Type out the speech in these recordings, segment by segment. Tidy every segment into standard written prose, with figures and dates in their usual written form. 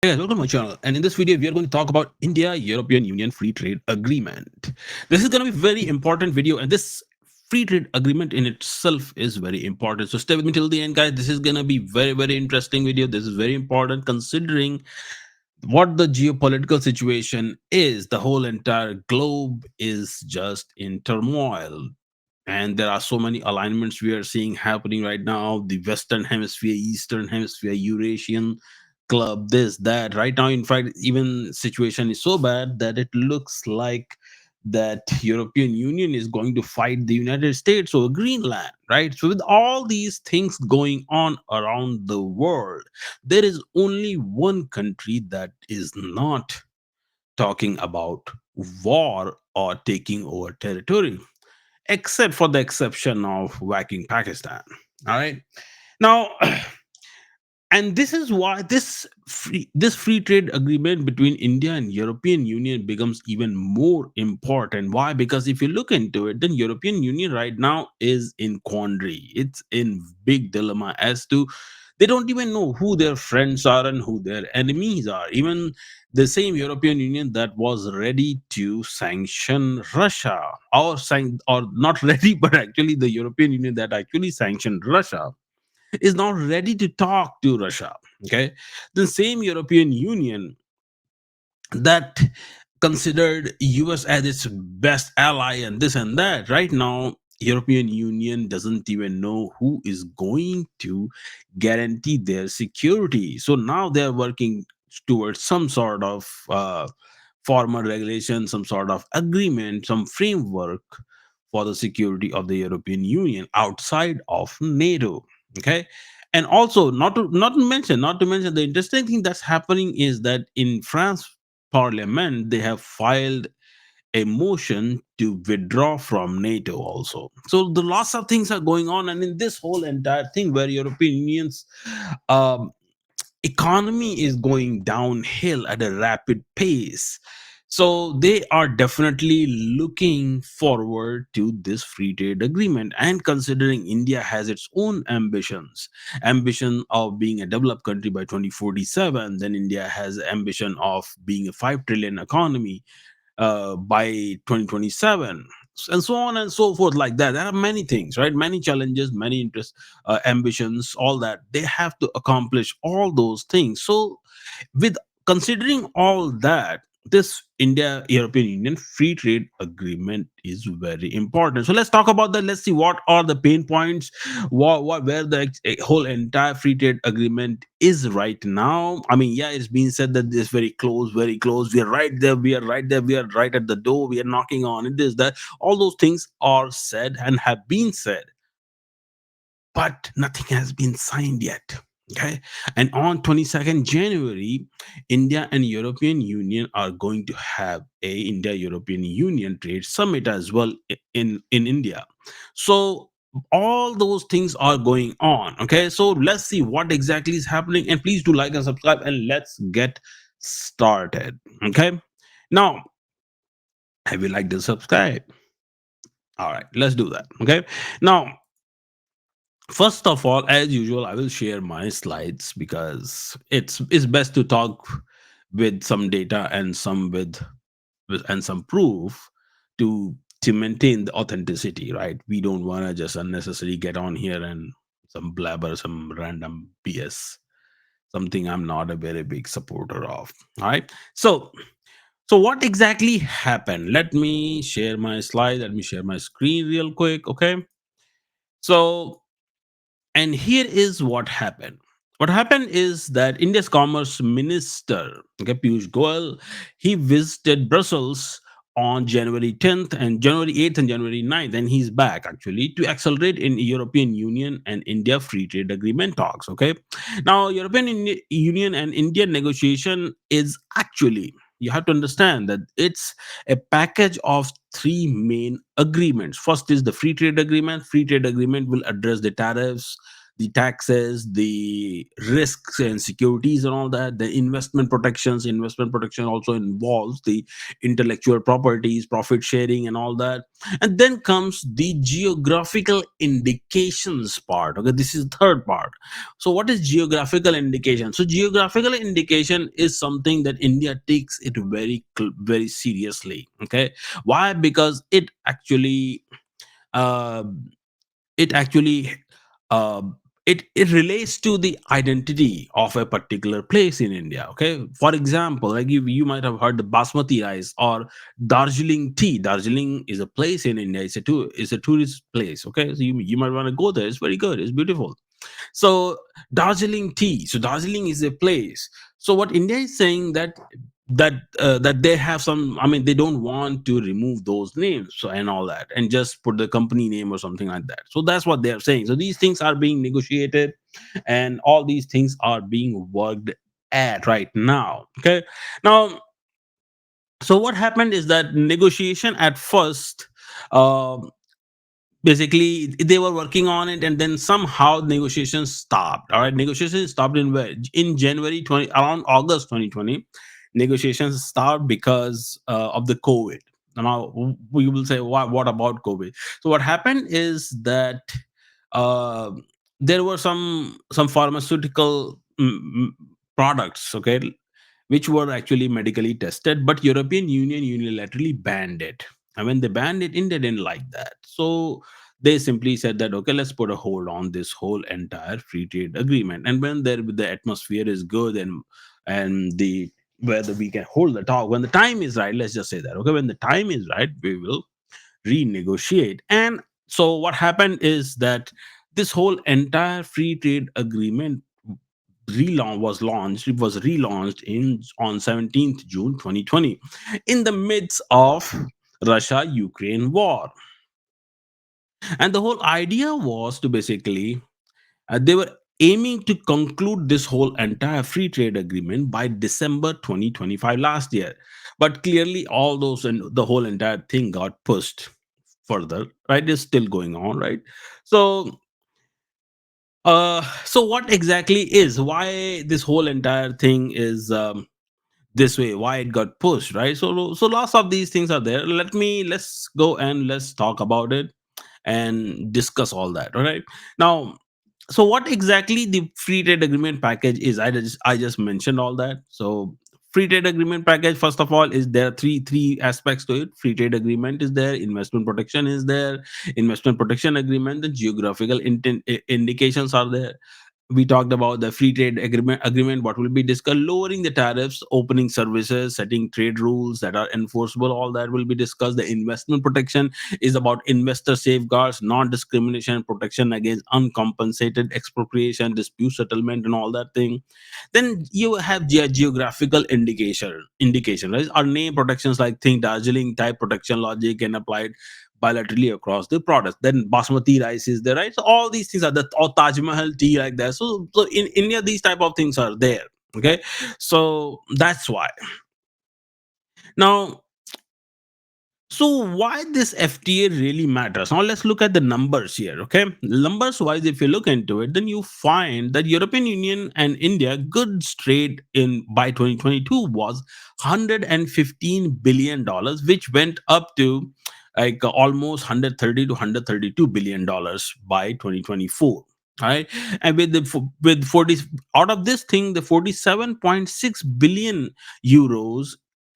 Hey guys, welcome to my channel. And in this video, we are going to talk about India European Union Free Trade Agreement. This is going to be a very important video, and this free trade agreement in itself is very important. So stay with me till the end, guys. This is going to be very interesting video. This is very important considering what the geopolitical situation is. The whole entire globe is just in turmoil, and there are so many alignments we are seeing happening right now: the western hemisphere, eastern hemisphere, Eurasian club, this that. Right now, in fact, even situation is so bad that it looks like that European Union is going to fight the United States over Greenland, right? So with all these things going on around the world, there is only one country that is not talking about war or taking over territory, except for the exception of whacking Pakistan. All right. Now, and this is why this free trade agreement between India and European Union becomes even more important. Why? Because if you look into it, then European Union right now is in quandary. It's in big dilemma as to they don't even know who their friends are and who their enemies are. Even the same European Union that was ready to sanction Russia, or not ready, but actually the European Union that actually sanctioned Russia is not ready to talk to Russia. Okay, the same European Union that considered US as its best ally and this and that, right now European Union doesn't even know who is going to guarantee their security. So now they're working towards some sort of formal regulation, some sort of agreement, some framework for the security of the European Union outside of NATO. Okay. And also, not to mention the interesting thing that's happening is that in France Parliament they have filed a motion to withdraw from NATO also. So the lots of things are going on, and in this whole entire thing where European Union's um, economy is going downhill at a rapid pace, so they are definitely looking forward to this free trade agreement. And considering India has its own ambition of being a developed country by 2047, then India has ambition of being a 5 trillion economy by 2027, and so on and so forth, like that. There are many things, right? Many challenges, many interests, ambitions, all that they have to accomplish all those things. So with considering all that, this India European Union free trade agreement is very important. So let's talk about that. Let's see what are the pain points, what where the whole entire free trade agreement is right now. I mean, yeah, it's been said that this very close, very close, we are right there, we are right there, we are right at the door, we are knocking on it, this that. All those things are said and have been said, but nothing has been signed yet. Okay. And on 22nd January, India and European Union are going to have a India European Union trade summit as well in India. So all those things are going on. Okay. So let's see what exactly is happening. And please do like and subscribe, and let's get started. Okay. Now, have you liked and subscribe? All right, let's do that. Okay. Now, first of all, as usual, I will share my slides because it's best to talk with some data and some proof to maintain the authenticity, right? We don't want to just unnecessarily get on here and some blabber, some random BS, something I'm not a very big supporter of. All right. So what exactly happened? Let me share my slide. Let me share my screen real quick. Okay. So, and here is what happened. What happened is that India's Commerce Minister, okay, Piyush Goyal, he visited Brussels on January 10th and January 8th and January 9th, and he's back actually to accelerate in European Union and India free trade agreement talks. Okay, now Union and Indian negotiation is actually, you have to understand that it's a package of three main agreements. First is the free trade agreement. Free trade agreement will address the tariffs, the taxes, the risks and securities and all that, the investment protection also involves the intellectual properties, profit sharing and all that. And then comes the geographical indications part. Okay, this is third part. So what is geographical indication? So geographical indication is something that India takes it very seriously. Okay, why? Because uh, it actually uh, it relates to the identity of a particular place in India. Okay, for example, like you might have heard the basmati rice or Darjeeling tea. Darjeeling is a place in India. It's a tourist place. Okay, so you might want to go there. It's very good. It's beautiful. So Darjeeling tea. So Darjeeling is a place. So what India is saying that they have some. I mean, they don't want to remove those names so and all that, and just put the company name or something like that. So that's what they are saying. So these things are being negotiated, and all these things are being worked at right now. Okay, now so what happened is that negotiation at first. um Basically they were working on it, and then somehow negotiations stopped. All right, negotiations stopped in where? In January 20, around August 2020. Negotiations stopped because of the COVID. Now we will say, what about COVID? So what happened is that uh, there were some pharmaceutical products, okay, which were actually medically tested, but European Union unilaterally banned it. And when they banned it, India didn't like that. So they simply said that, okay, let's put a hold on this whole entire free trade agreement. And when the atmosphere is good, and the whether we can hold the talk when the time is right, let's just say that, okay, when the time is right, we will renegotiate. And so what happened is that this whole entire free trade agreement relaunch was launched it was relaunched in on 17th June 2020, in the midst of Russia Ukraine war. And the whole idea was to basically, they were aiming to conclude this whole entire free trade agreement by December 2025 last year. But clearly all those and the whole entire thing got pushed further, right? It's still going on, right? So so what exactly is why this whole entire thing is this way, why it got pushed, right? So lots of these things are there. Let's go and let's talk about it and discuss all that. All right, now, so what exactly the free trade agreement package is? I just mentioned all that. So free trade agreement package, first of all, is there three aspects to it. Free trade agreement is there, investment protection is there, investment protection agreement, the geographical indications are there. We talked about the free trade agreement, what will be discussed, lowering the tariffs, opening services, setting trade rules that are enforceable, all that will be discussed. The investment protection is about investor safeguards, non-discrimination, protection against uncompensated expropriation, dispute settlement and all that thing. Then you have geographical indication, right? Our name protections, like think Darjeeling type protection logic and applied bilaterally across the product. Then basmati rice is there, right? So all these things are the, or Taj Mahal tea like that. So in India these type of things are there. Okay, so that's why. Now, so why this FTA really matters? Now let's look at the numbers here. Okay, numbers wise, if you look into it, then you find that European Union and India goods trade in by 2022 was $115 billion, which went up to like almost 130 to 132 billion dollars by 2024. All right, and with 40 out of this thing, the 47.6 billion euros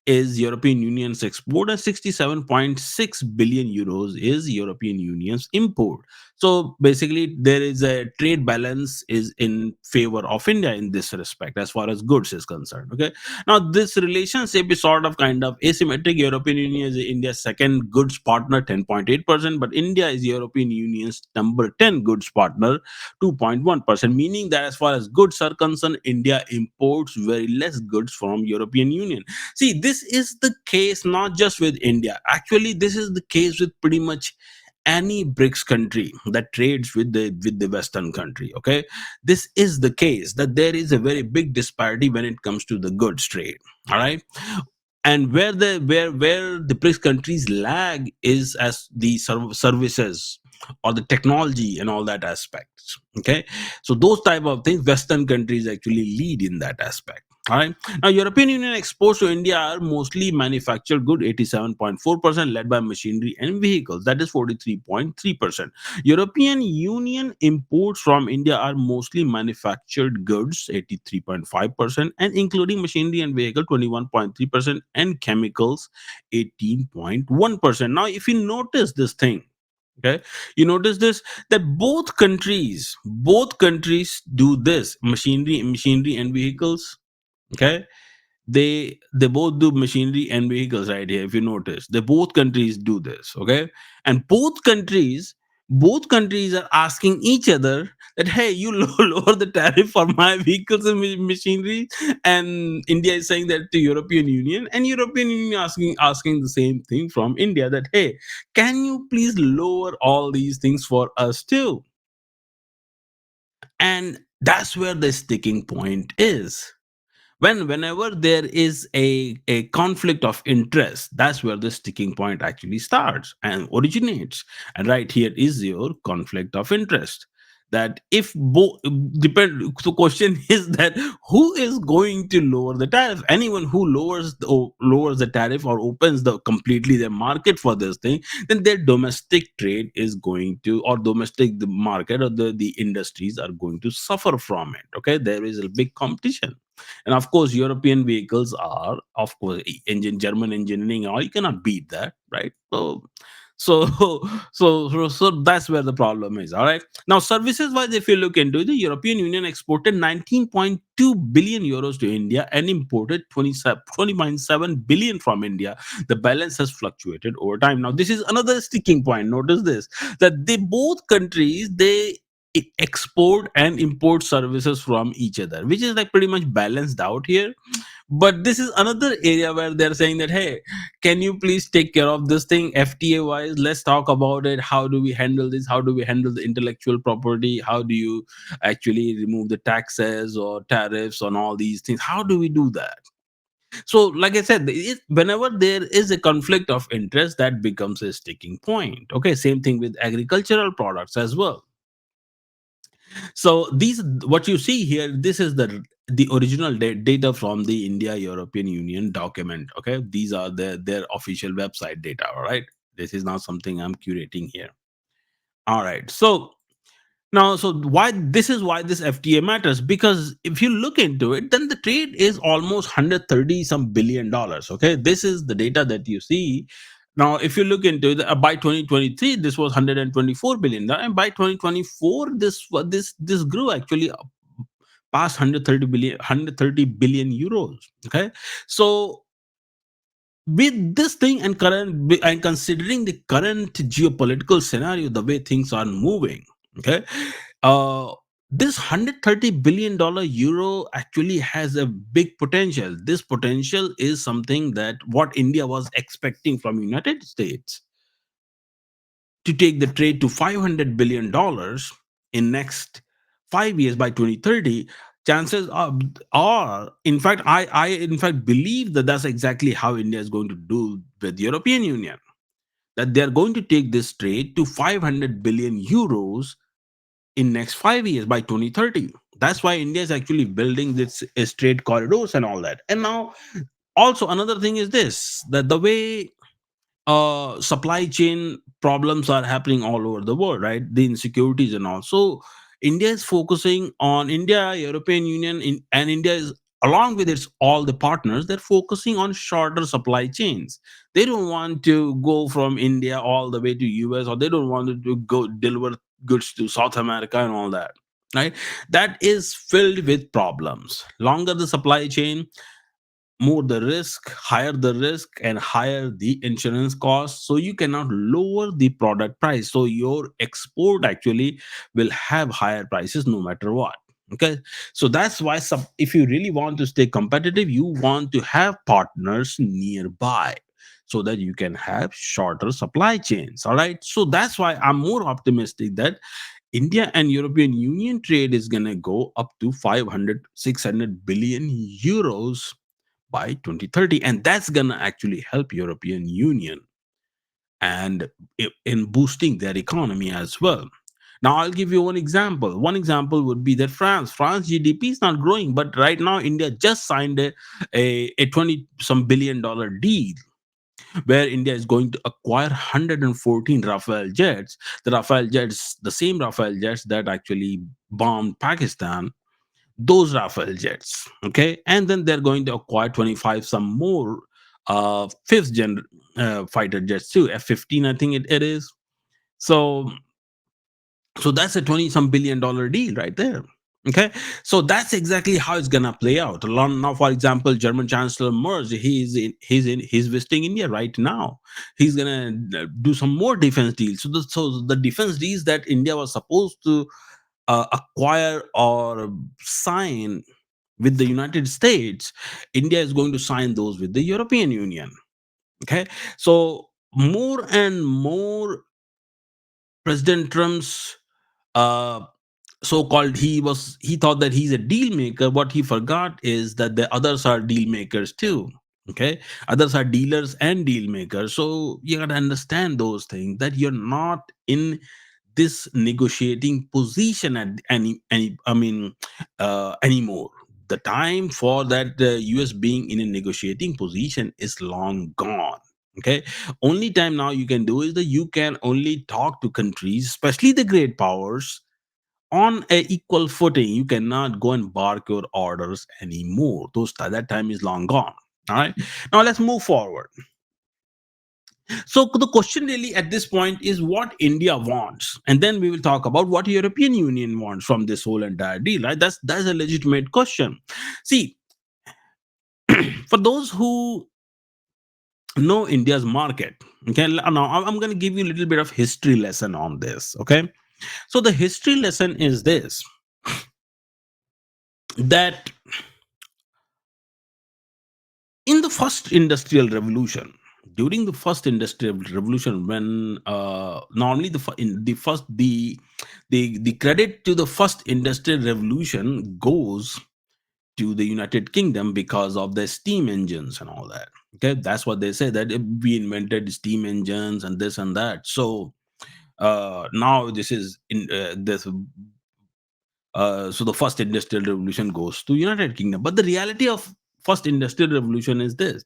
is European Union's export, and 67.6 billion euros is European Union's import. So basically, there is a trade balance is in favor of India in this respect, as far as goods is concerned. Okay, now this relationship is sort of kind of asymmetric. European Union is India's second goods partner, 10.8%, but India is European Union's number 10 goods partner, 2.1%, meaning that as far as goods are concerned, India imports very less goods from European Union. See, this is the case not just with India. Actually, this is the case with pretty much any BRICS country that trades with the Western country. Okay, this is the case that there is a very big disparity when it comes to the goods trade. All right, and where the BRICS countries lag is as the services. or the technology and all that aspects. Okay, so those type of things, Western countries actually lead in that aspect. All right. Now, European Union exports to India are mostly manufactured good, 87.4%, led by machinery and vehicles, that is 43.3%. European Union imports from India are mostly manufactured goods, 83.5%, and including machinery and vehicle, 21.3%, and chemicals, 18.1%. Now, if you notice this thing, okay, you notice this, that both countries do this, machinery and vehicles. Okay, they both do machinery and vehicles right here. If you notice, they both countries do this. Okay, and both countries are asking each other that, hey, you lower the tariff for my vehicles and machinery. And India is saying that to European Union, and European Union asking the same thing from India, that, hey, can you please lower all these things for us too? And that's where the sticking point is. Whenever there is a conflict of interest, that's where the sticking point actually starts and originates. And right here is your conflict of interest, that if both depend, the question is that who is going to lower the tariff? Anyone who lowers the tariff or opens the completely the market for this thing, then their domestic trade is going to, or domestic the market, or the industries are going to suffer from it. Okay, there is a big competition. And of course, European vehicles are, of course, German engineering, or you cannot beat that, right? So so that's where the problem is. All right. Now, services wise, if you look into it, the European Union exported 19.2 billion euros to India and imported 20.7 billion from India. The balance has fluctuated over time. Now, this is another sticking point. Notice this, that they both countries, they export and import services from each other, which is like pretty much balanced out here. But this is another area where they're saying that, hey, can you please take care of this thing FTA wise? Let's talk about it. How do we handle this? How do we handle the intellectual property? How do you actually remove the taxes or tariffs on all these things? How do we do that? So, like I said, whenever there is a conflict of interest, that becomes a sticking point. Okay, same thing with agricultural products as well. So these, what you see here, this is the original data from the India European Union document. Okay, these are their official website data. All right, this is not something I'm curating here. All right, so now, so why this is why this FTA matters, because if you look into it, then the trade is almost 130 some billion dollars. Okay, this is the data that you see. Now, if you look into it, by 2023, this was 124 billion, and by 2024, this grew actually past 130 billion euros. Okay, so with this thing and and considering the current geopolitical scenario, the way things are moving, okay, uh this 130 billion dollar euro actually has a big potential. This potential is something that what India was expecting from United States, to take the trade to 500 billion dollars in next 5 years by 2030. Chances are, in fact, I in fact believe that that's exactly how India is going to do with the European Union, that they're going to take this trade to 500 billion euros in next 5 years by 2030. That's why India is actually building this trade corridors and all that. And now, also another thing is this, that the way supply chain problems are happening all over the world, right? The insecurities and all. So India is focusing on, India, European Union, and India is, along with its all the partners, they're focusing on shorter supply chains. They don't want to go from India all the way to US, or they don't want to go deliver goods to South America and all that. Right? That is filled with problems. Longer the supply chain, more the risk, higher the risk, and higher the insurance cost. So you cannot lower the product price. So your export actually will have higher prices no matter what. Okay, so that's why if you really want to stay competitive, you want to have partners nearby so that you can have shorter supply chains. All right, so that's why I'm more optimistic that India and European Union trade is going to go up to 500, 600 billion euros by 2030, and that's gonna actually help European Union and in boosting their economy as well. Now, I'll give you one example. One example would be that France GDP is not growing, but right now India just signed a 20 some billion-dollar deal where India is going to acquire 114 Rafale jets. The same Rafale jets that actually bombed Pakistan, those Rafale jets. Okay. And then they're going to acquire 25 some more fifth gen fighter jets too, F-15, I think it is. So that's a 20 some billion-dollar deal right there. Okay, so that's exactly how it's gonna play out. Now, for example, German Chancellor Merz, he's visiting India right now. He's gonna do some more defense deals. So the defense deals that India was supposed to acquire or sign with the United States, India is going to sign those with the European Union. Okay, so more and more President Trump's uh, so-called he thought that he's a deal maker. What he forgot is that the others are deal makers too. Okay, others are dealers and deal makers. So you got to understand those things, that you're not in this negotiating position at any I mean anymore. The time for that US being in a negotiating position is long gone. Okay, only time now you can do is that you can only talk to countries, especially the great powers, on a equal footing. You cannot go and bark your orders anymore. That time is long gone. All right, now let's move forward. So the question really at this point is what India wants, and then we will talk about what European Union wants from this whole entire deal. Right, that's a legitimate question. See, for those who know India's market, okay, now I'm going to give you a little bit of history lesson on this. Okay, so the history lesson is this, that in the first industrial revolution, during the first industrial revolution, when normally in the first the credit to the first industrial revolution goes to the United Kingdom because of the steam engines and all that. Okay, that's what they say, that we invented steam engines and this and that. So now this is in this so the first industrial revolution goes to United Kingdom. But the reality of first industrial revolution is this: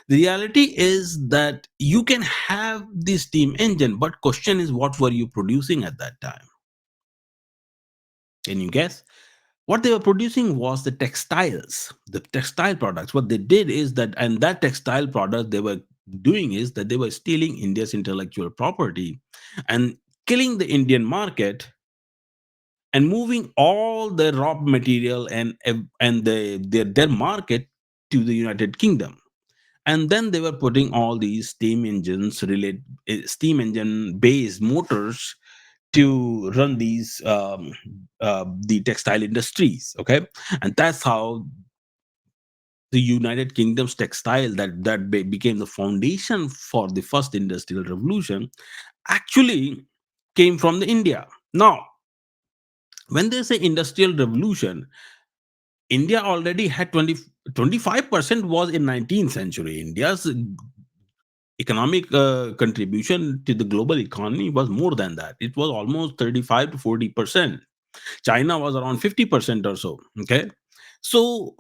the reality is that you can have the steam engine, but question is, what were you producing at that time? Can you guess? What they were producing was the textile products. What they did is that, and that textile product they were doing is that they were stealing India's intellectual property and killing the Indian market and moving all the raw material and their market to the United Kingdom. And then they were putting all these steam engine based motors to run these the textile industries. Okay, and that's how the United Kingdom's textile became the foundation for the first industrial revolution actually came from the India. Now, when they say industrial revolution, India already had 25% was in 19th century. India's economic contribution to the global economy was more than that. It was almost 35 to 40%. China was around 50% or so. Okay. So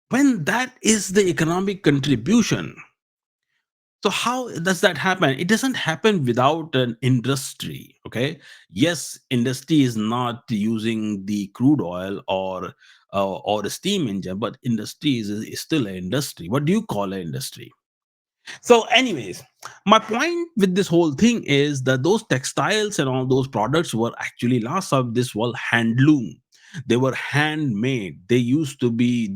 when that is the economic contribution, so how does that happen? It doesn't happen without an industry. Okay. Yes, industry is not using the crude oil or a steam engine, but industry is still an industry. What do you call an industry? So, anyways, my point with this whole thing is that those textiles and all those products were actually last of this were handloom. They were handmade. They used to be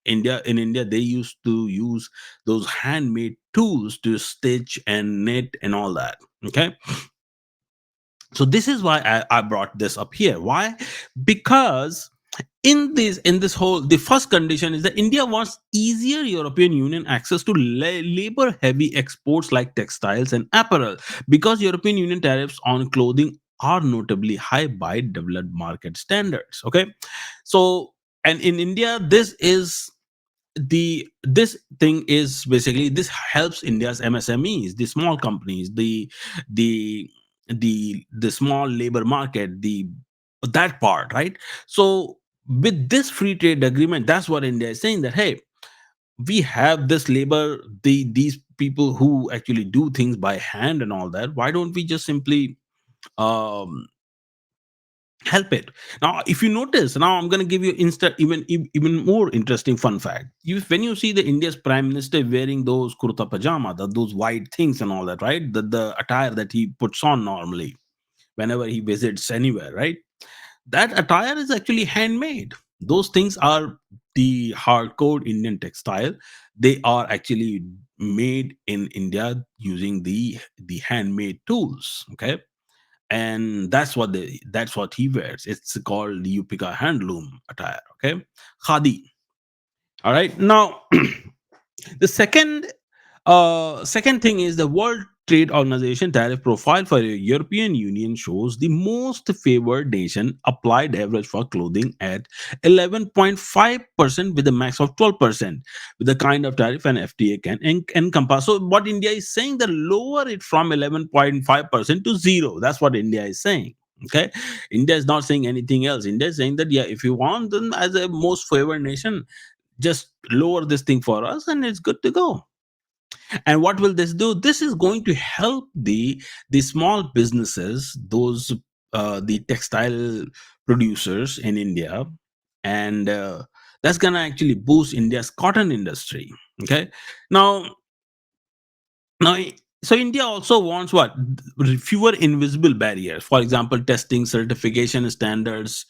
in India they used to use those handmade tools to stitch and knit and all that. Okay, so this is why I brought this up here. Why? Because in this whole, the first condition is that India wants easier European Union access to labor heavy exports like textiles and apparel, because European Union tariffs on clothing are notably high by developed market standards. Okay, so and in India this is the this thing is basically, this helps India's MSMEs, the small companies, the the small labor market, the that part, right? So with this free trade agreement, that's what India is saying, that hey, we have this labor, these people who actually do things by hand and all that, why don't we just simply um help it. Now if you notice, now I'm going to give you even more interesting fun fact. When you see the India's prime minister wearing those kurta pajama, those white things and all that, right, the attire that he puts on normally whenever he visits anywhere, right, that attire is actually handmade. Those things are the hardcore Indian textile. They are actually made in India using the handmade tools. Okay, and that's what he wears. It's called the Yupika handloom attire. Okay, khadi. All right, now the second thing is the World Trade Organization tariff profile for the European Union shows the most favored nation applied average for clothing at 11.5% with a max of 12% with the kind of tariff an FTA can encompass. So what India is saying, that lower it from 11.5% to zero. That's what India is saying. Okay, India is not saying anything else. India is saying that yeah, if you want them as a most favored nation, just lower this thing for us and it's good to go. And what will this do? This is going to help the small businesses, those the textile producers in India, and that's gonna actually boost India's cotton industry. Okay, now now, so India also wants what? Fewer invisible barriers. For example, testing, certification standards.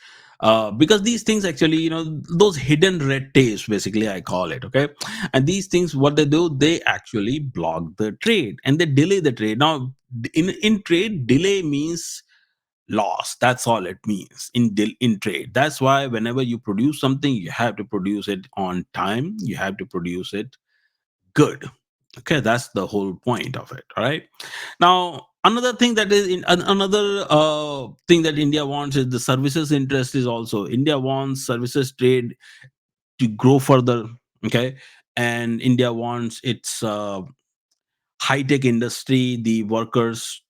Because these things actually, those hidden red tapes, basically, I call it. Okay, and these things, what they do, they actually block the trade and they delay the trade. Now, in trade, delay means loss. That's all it means in trade. That's why whenever you produce something, you have to produce it on time. You have to produce it good. Okay, that's the whole point of it. All right, now another thing that is another thing that India wants is the services interest. Is also India wants services trade to grow further. Okay, and India wants its high tech industry, the workers,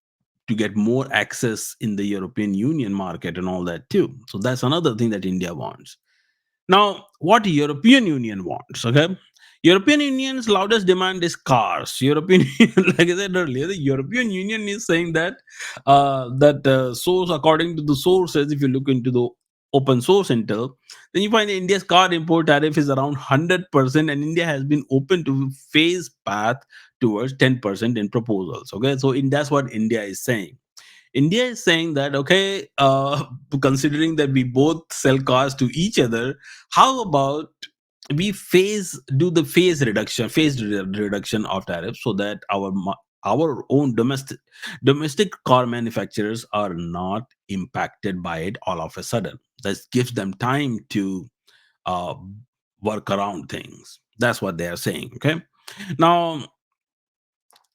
to get more access in the European Union market and all that too. So that's another thing that India wants. Now, what European Union wants, okay? European Union's loudest demand is cars. European Union, like I said earlier, the European Union is saying that source, according to the sources, if you look into the open source intel, then you find India's car import tariff is around 100%, and India has been open to phase path towards 10% in proposals. Okay, so that's what India is saying. India is saying that okay, considering that we both sell cars to each other, how about we do the phased reduction of tariffs, so that our own domestic car manufacturers are not impacted by it all of a sudden. That gives them time to uh, work around things. That's what they are saying. Okay, now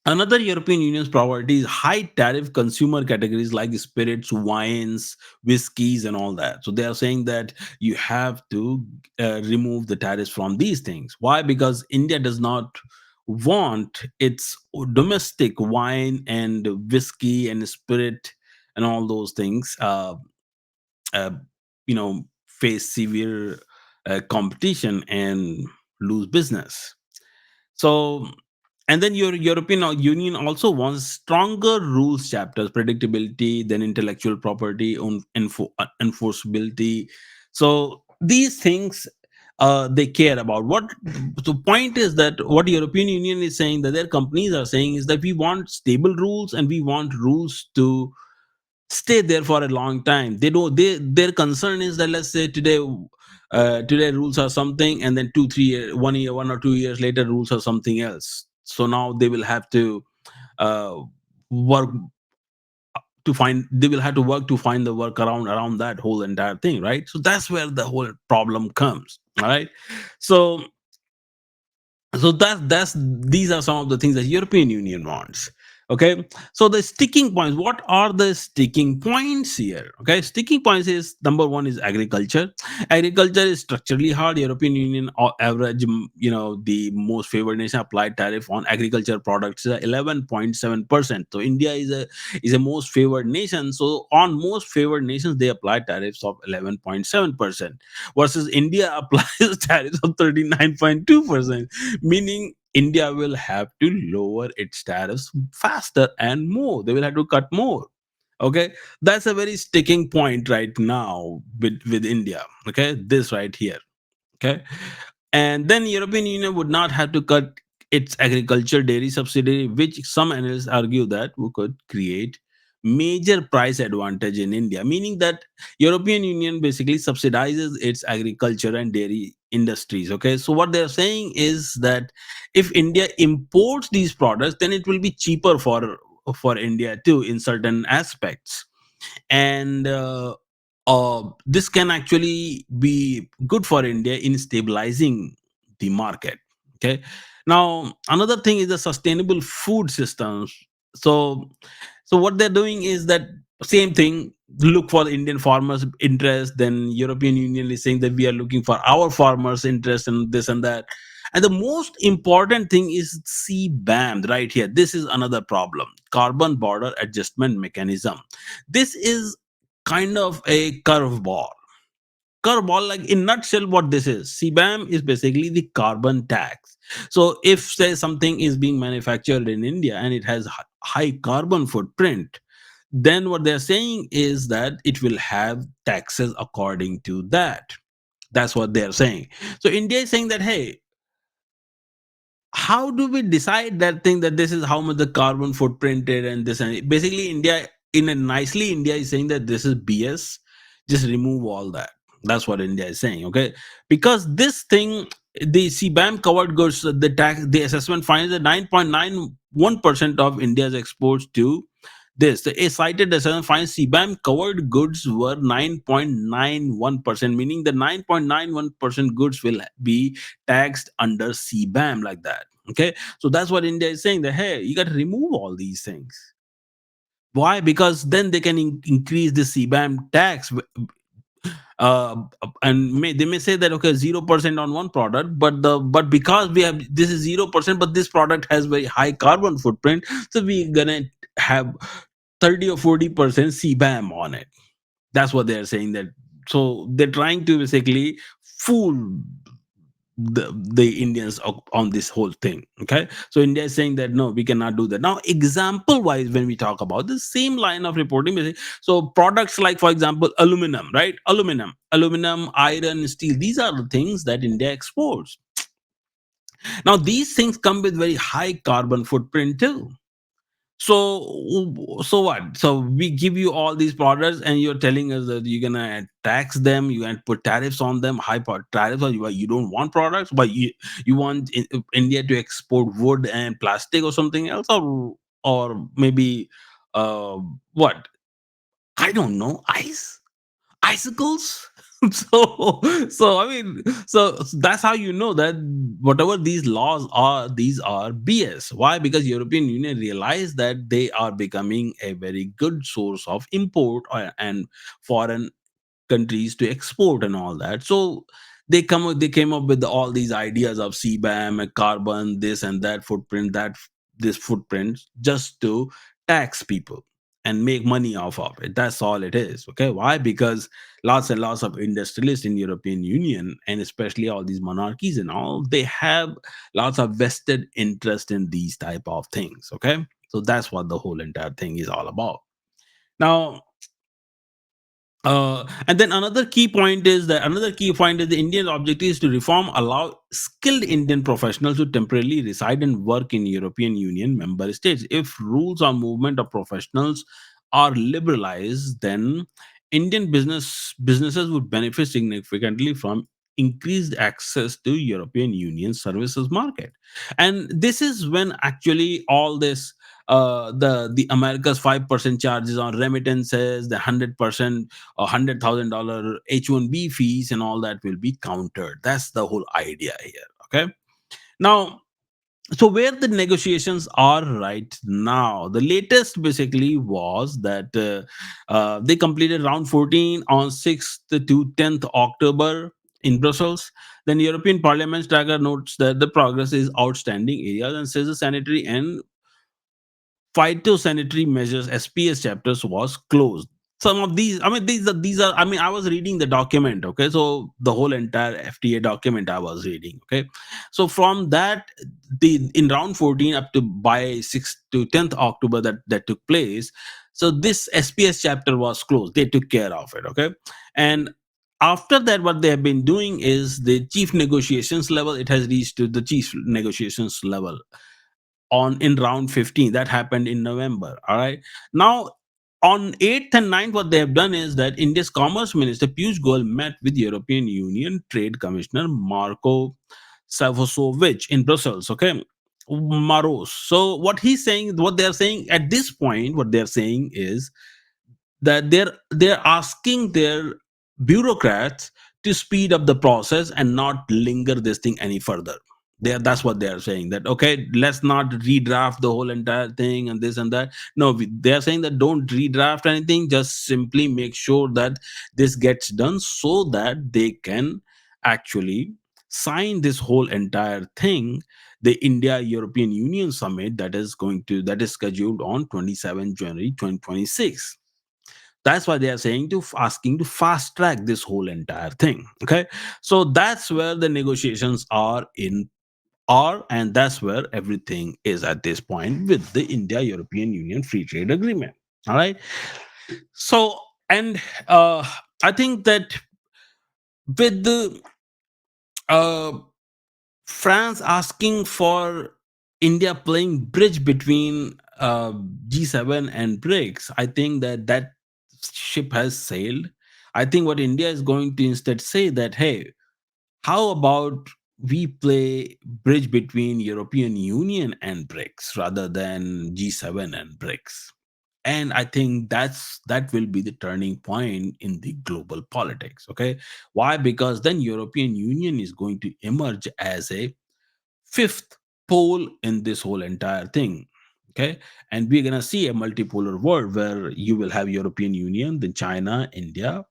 another European Union's priority is high tariff consumer categories like spirits, wines, whiskeys, and all that. So they are saying that you have to remove the tariffs from these things. Why? Because India does not want its domestic wine and whiskey and spirit and all those things, uh, face severe competition and lose business. So, and then your European Union also wants stronger rules chapters, predictability, then intellectual property, enforceability. So these things they care about. What the point is that what European Union is saying, that their companies are saying, is that we want stable rules and we want rules to stay there for a long time. They don't. Their concern is that, let's say today rules are something, and then 2 3 year 1 year 1 or 2 years later rules are something else. So now they will have to uh, work they will have to work to find the workaround around that whole entire thing, right? So that's where the whole problem comes. All right, so that's these are some of the things that European Union wants. Okay, so the sticking points, what are the sticking points here? Okay, sticking points is number one is agriculture. Agriculture is structurally hard. European Union or average, the most favored nation applied tariff on agriculture products is 11.7%. So India is a most favored nation. So on most favored nations, they apply tariffs of 11.7%, versus India applies tariffs of 39.2%, meaning India will have to lower its tariffs faster and more. They will have to cut more. Okay, that's a very sticking point right now with India. Okay, this right here. Okay, and then European Union would not have to cut its agriculture dairy subsidy, which some analysts argue that we could create major price advantage in India, meaning that European Union basically subsidizes its agriculture and dairy industries. Okay, so what they're saying is that if India imports these products, then it will be cheaper for India too in certain aspects. And this can actually be good for India in stabilizing the market. Okay, now another thing is the sustainable food systems. So so what they're doing is that same thing, look for the Indian farmers interest, then European Union is saying that we are looking for our farmers interest and this and that. And the most important thing is cbam right here. This is another problem, carbon border adjustment mechanism. This is kind of a curveball, like in nutshell what this is. CBAM is basically the carbon tax. So if say something is being manufactured in India and it has high carbon footprint, then what they're saying is that it will have taxes according to that. That's what they're saying. So India is saying that, hey, how do we decide that thing, that this is how much the carbon footprint is and this, and basically India, in a nicely, India is saying that this is BS, just remove all that. That's what India is saying. Okay, because this thing, the CBAM covered goods, the assessment finds that 9.91% of India's exports to this, a cited assessment finds CBAM covered goods were 9.91%, meaning the 9.91% goods will be taxed under CBAM, like that. Okay, so that's what India is saying, that hey, you got to remove all these things. Why? Because then they can increase the CBAM tax. uh, and they may say that okay, 0% on one product, but because we have this is 0%, but this product has very high carbon footprint, so we're gonna have 30 or 40% CBAM on it. That's what they're saying, that so they're trying to basically fool the Indians on this whole thing. Okay, so India is saying that no, we cannot do that. Now, example wise, when we talk about the same line of reporting, so products like, for example, aluminum, right? Aluminum, iron, steel, these are the things that India exports. Now these things come with very high carbon footprint too. So what? So we give you all these products, and you're telling us that you're gonna tax them, you're gonna put tariffs on them, tariffs, or you don't want products, but you want India to export wood and plastic or something else, or maybe uh what? I don't know, icicles. So I mean, so that's how you know that whatever these laws are, these are BS. Why? Because European Union realized that they are becoming a very good source of import and foreign countries to export and all that. So they came up with all these ideas of CBAM and carbon, this and that footprint, that this footprint, just to tax people and make money off of it. That's all it is. Okay, why? Because lots and lots of industrialists in European Union, and especially all these monarchies and all, they have lots of vested interest in these type of things. Okay, so that's what the whole entire thing is all about. Now, and then another key point is the Indian objective is to reform, allow skilled Indian professionals to temporarily reside and work in European Union member states. If rules on movement of professionals are liberalized, then Indian businesses would benefit significantly from increased access to European Union services market. And this is when actually all this the America's 5% charges on remittances, the 100% or $100,000 H1B fees and all that will be countered. That's the whole idea here. Okay. Now, So where the negotiations are right now, the latest basically was that they completed round 14 on 6th to 10th October in Brussels. Then European Parliament tracker notes that the progress is outstanding areas and says the sanitary and phytosanitary measures SPS chapters was closed. Some of these, I mean, these are. I mean, I was reading the document. Okay, so the whole entire FTA document I was reading. Okay, so from that, the in round 14 up to by 6th to 10th October that took place. So this SPS chapter was closed. They took care of it. Okay, and after that, what they have been doing is the chief negotiations level. It has reached to the chief negotiations level on in round 15 that happened in November. All right, now on 8th and 9th, what they have done is that India's commerce minister Piyush Goyal met with European Union trade commissioner Marco Savosovic in Brussels. Okay, Maros. So what they're saying at this point, what they're saying is that they're asking their bureaucrats to speed up the process and not linger this thing any further. That's what they're saying, that okay, let's not redraft the whole entire thing and this and that. No, they're saying that don't redraft anything, just simply make sure that this gets done so that they can actually sign this whole entire thing, the India European Union summit that is scheduled on 27 January 2026. That's why they are saying to asking to fast track this whole entire thing. Okay, so that's where the negotiations are, and that's where everything is at this point with the India European Union free trade agreement. All right, so and uh I think that with the uh France asking for India playing bridge between G7 and BRICS, I think that ship has sailed. I think what India is going to instead say that, hey, how about we play bridge between European Union and BRICS rather than G7 and BRICS? And I think that will be the turning point in the global politics. Okay, why? Because then European Union is going to emerge as a fifth pole in this whole entire thing. Okay, and we're gonna see a multipolar world where you will have European Union, then China, India,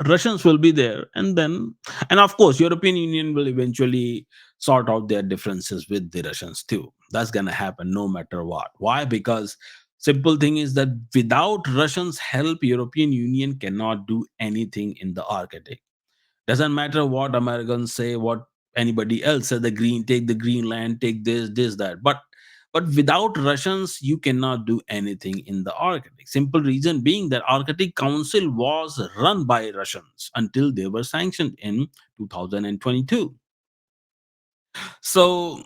Russians will be there, and then, and of course, European Union will eventually sort out their differences with the Russians too. That's gonna happen no matter what. Why? Because simple thing is that without Russians' help, European Union cannot do anything in the Arctic. Doesn't matter what Americans say, what anybody else say, the green, take the Greenland, take this, that. But without Russians, you cannot do anything in the Arctic. Simple reason being that Arctic Council was run by Russians until they were sanctioned in 2022. So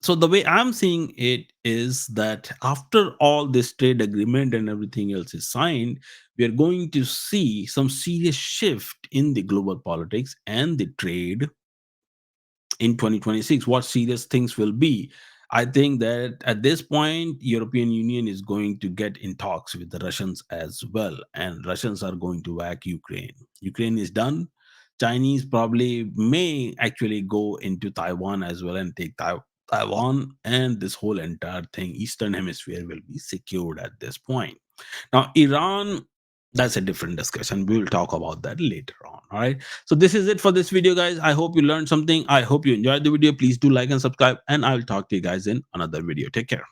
so the way I'm seeing it is that after all this trade agreement and everything else is signed, we are going to see some serious shift in the global politics and the trade in 2026. What serious things will be? I think that at this point European Union is going to get in talks with the Russians as well, and Russians are going to whack Ukraine. Ukraine is done. Chinese probably may actually go into Taiwan as well and take Taiwan, and this whole entire thing, Eastern Hemisphere, will be secured at this point. Now, Iran, that's a different discussion. We will talk about that later on. All right. So, this is it for this video, guys. I hope you learned something. I hope you enjoyed the video. Please do like and subscribe, and I will talk to you guys in another video. Take care.